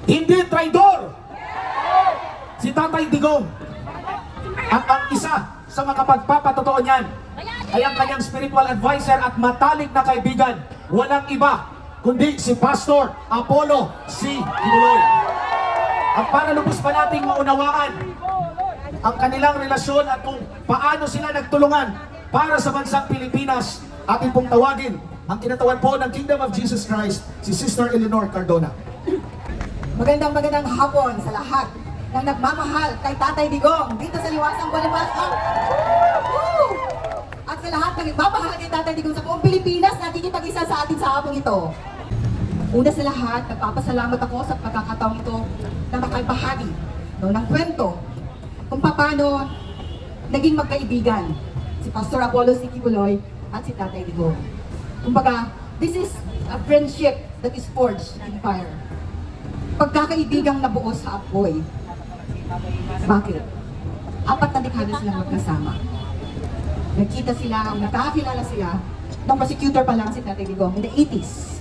Hindi traidor si Tatay Digong. At ang isa sa makapagpapatotoo niyan ay ang kanyang spiritual advisor at matalik na kaibigan, walang iba kundi si Pastor Apollo C. Kibuloy. At para lubos pa nating maunawaan ang kanilang relasyon at kung paano sila nagtulungan para sa bansang Pilipinas, ating pong tawagin ang kinatawan po ng Kingdom of Jesus Christ, si Sister Eleanor Cardona. Magandang hapon sa lahat ng nagmamahal kay Tatay Digong dito sa Liwasang Bonifacio. Woo! At sa lahat ng nagmamahal kay Tatay Digong sa buong Pilipinas na nakikipag-isa sa atin sa hapong ito. Una sa lahat, nagpapasalamat ako sa pagkakataong ito na makibahagi ng kwento kung paano naging magkaibigan si Pastor Apollo C. Kibuloy at si Tatay Digong. Kumbaga, this is a friendship that is forged in fire. Pagkakaibigang nabuo sa apoy. Bakit? 4 na dekada silang magkasama. Nagkita sila, nagkakakilala sila, ng prosecutor pa lang si Tatay Digong in the 80s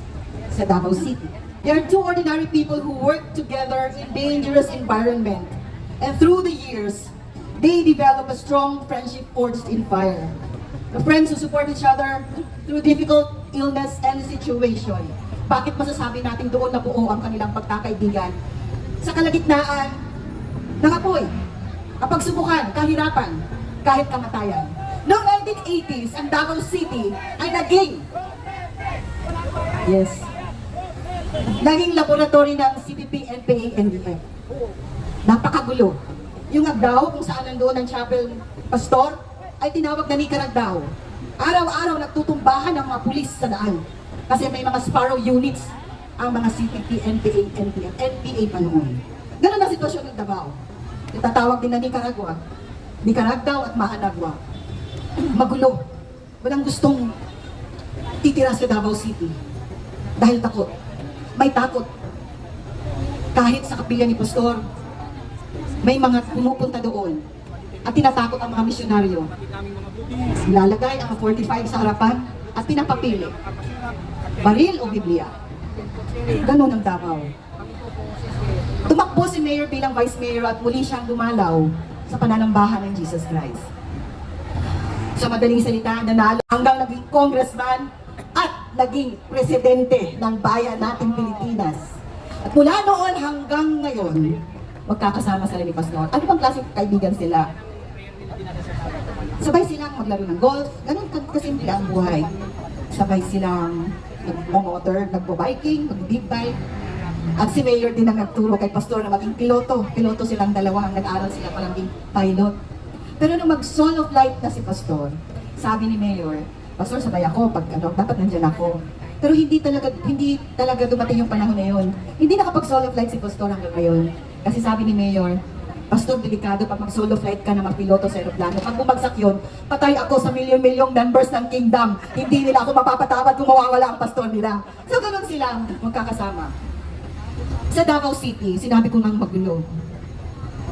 sa Davao City. They are two ordinary people who work together in dangerous environment. And through the years, they develop a strong friendship forged in fire. The friends who support each other through difficult illness and situation. Bakit masasabi natin doon na buo ang kanilang pagkakaibigan? Sa kalagitnaan ng apoy, kapagsubukan, kahirapan, kahit kamatayan. Noong 1980s, ang Davao City ay naging laboratory ng CPP, NPA, NDF. Napakagulo. Yung Agdao, kung saan nandoon ang chapel pastor, ay tinawag na Nicaragdao. Araw-araw nagtutumbahan ang mga pulis sa daan. Kasi may mga Sparrow units ang mga CPP, NPA, NPF, NPA pa noon. Ganun ang sitwasyon ng Davao. Itatawag din na Nicaragua, Nicaragdao at Mahanagua. Magulo. Walang gustong titira sa Davao City. Dahil takot. May takot. Kahit sa kapilya ni Pastor, may mga pumupunta doon at tinatakot ang mga misyonaryo. Ilalagay ang 45 sa harapan at pinapapili. Baril o Biblia. Ganun ang Davao. Tumakbo si Mayor bilang Vice Mayor at muli siyang dumalaw sa pananambahan ng Jesus Christ. Sa madaling salita, nanalo hanggang naging congressman at naging presidente ng bayan nating Pilipinas. At mula noon hanggang ngayon, magkakasama sila ni Pastor. Ano bang klaseng kaibigan sila? Sabay silang maglaro ng golf, ganun kasimple ang buhay. Sabay silang nag-motor, nagbo-biking, mag-big bike. At si Mayor din ang nagturo kay Pastor na maging piloto. Piloto silang dalawa, nag-aral sila para maging pilot. Pero nung mag-Soul of Light na si Pastor, sabi ni Mayor, Pastor, sabay ako, dapat nandyan ako. Pero hindi talaga dumating yung panahon na yun. Hindi nakapag-Soul of Light si Pastor hanggang ngayon. Kasi sabi ni Mayor, Pastor, delikado pag mag-solo flight ka na magpiloto sa aeroplano. Pag bumagsak yun, patay ako sa milyon-milyong members ng kingdom. Hindi nila ako mapapatawad kung mawawala ang pastor nila. So ganun sila magkakasama. Sa Davao City, sinabi ko nang magulo.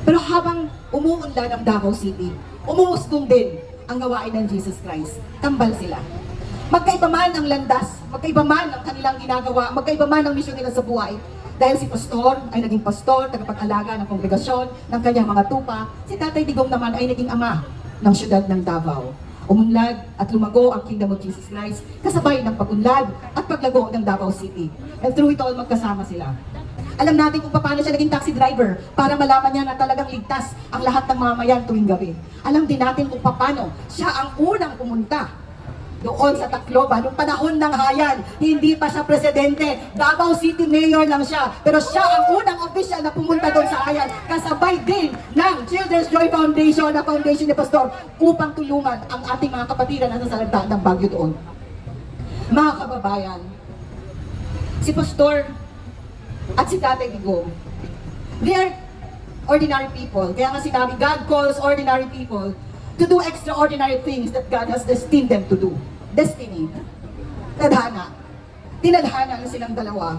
Pero habang umuunlad ang Davao City, umuusbong din ang gawain ng Jesus Christ. Kambal sila. Magkaiba man ang landas, magkaiba man ang kanilang ginagawa, magkaiba man ang misyon nila sa buhay. Dahil si Pastor ay naging pastor, tagapag-alaga ng kongregasyon, ng kanyang mga tupa, si Tatay Digong naman ay naging ama ng syudad ng Davao. Umunlad at lumago ang Kingdom of Jesus Christ, kasabay ng pag-unlad at paglago ng Davao City. And through it all, magkasama sila. Alam natin kung paano siya naging taxi driver para malaman niya na talagang ligtas ang lahat ng mamayan tuwing gabi. Alam din natin kung paano siya ang unang pumunta doon sa Tacloban, noong panahon ng Hayan. Hindi pa siya presidente, Davao City Mayor lang siya. Pero siya ang unang official na pumunta doon sa Hayan, kasabay din ng Children's Joy Foundation, na foundation ni Pastor, upang tulungan ang ating mga kapatiran na nasa lagda ng Baguio doon. Mga kababayan, si Pastor at si Tatay Digong, they are ordinary people. Kaya nga sinabi, God calls ordinary people to do extraordinary things that God has destined them to do. Destiny. Tadhana. Tinadhana na silang dalawa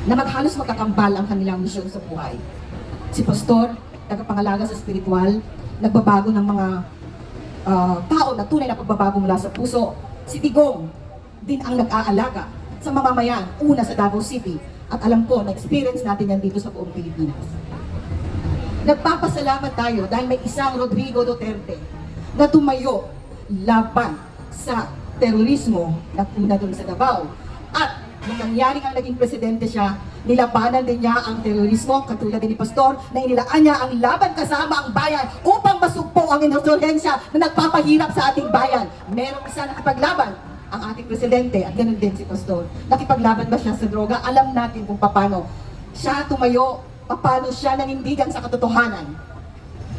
na maghalos magkakambal ang kanilang misyon sa buhay. Si Pastor, tagapangalaga sa spiritual, nagbabago ng mga tao na tunay na pagbabago mula sa puso. Si Digong din ang nag-aalaga sa mamamayan, una sa Davao City, At alam ko, na-experience natin yan dito sa buong Pilipinas. Nagpapasalamat tayo dahil may isang Rodrigo Duterte na tumayo laban sa terorismo na una doon sa Davao. At nung nangyaring ang naging presidente siya, nilabanan din niya ang terorismo, katulad din ni Pastor, na inilaan niya ang laban kasama ang bayan upang masugpo ang insurhensya na nagpapahirap sa ating bayan. Merong isa nakipaglaban, ang ating presidente, at ganun din si Pastor. Nakipaglaban ba siya sa droga? Alam natin kung paano siya tumayo, paano siya nanindigan sa katotohanan.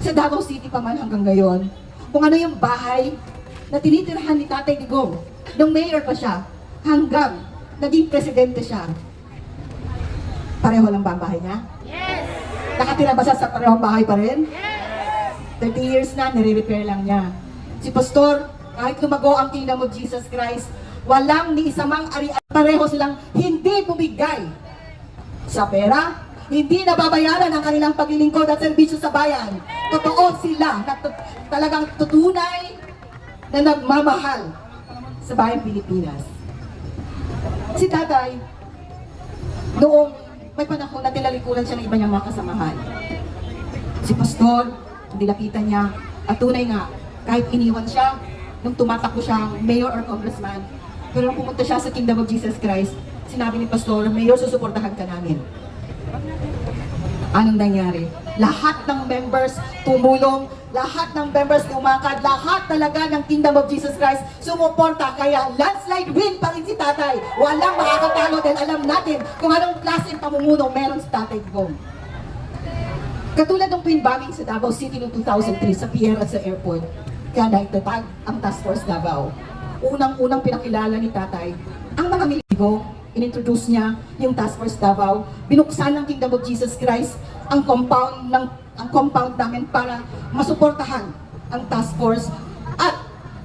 Sa Davao City pa man hanggang ngayon, kung ano yung bahay na tinitirahan ni Tatay Digong, nung mayor pa siya, hanggang naging presidente siya. Pareho lang ba ang bahay niya? Yes! Nakatira ba siya sa parehong bahay pa rin? Yes! 30 years na, nire-repair lang niya. Si Pastor, kahit lumago ang Kingdom of Jesus Christ, walang ni isa mang ari, pareho silang hindi bumigay sa pera, hindi nababayaran ang kanilang paglilingkod at serbisyo sa bayan. Totoo sila na talagang tutunay na nagmamahal sa bayang Pilipinas. Si Tatay, noong may panahon na tinalikuran siya ng iba niyang mga kasamahan. Si Pastor, nilapitan niya, at tunay nga, kahit iniwan siya, nung tumatakbo siyang mayor or congressman, pero nung pumunta siya sa Kingdom of Jesus Christ, sinabi ni Pastor, Mayor, susuportahan ka namin. Anong nangyari? Lahat ng members tumulong, lahat ng members lumakad, lahat talaga ng Kingdom of Jesus Christ sumuporta. Kaya landslide win pa rin si Tatay. Walang makakatalo dahil alam natin kung anong klaseng pamumuno meron si Tatay Digong. Katulad ng twin bombing sa Davao City noong 2003 sa pier at sa airport, kaya naitatag ang Task Force Davao. Unang-unang pinakilala ni Tatay ang mga miligo. Inintroduce niya yung Task Force Davao. Binuksan ng Kingdom of Jesus Christ ang compound namin para masuportahan ang Task Force. At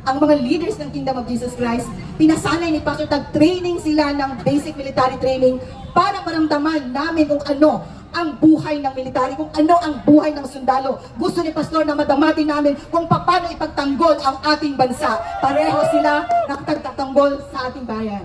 ang mga leaders ng Kingdom of Jesus Christ, pinasanay ni Pastor, nag-training sila ng basic military training para maramdaman namin kung ano ang buhay ng military, kung ano ang buhay ng sundalo. Gusto ni Pastor na madamati namin kung paano ipagtanggol ang ating bansa. Pareho sila nakatagtatanggol sa ating bayan.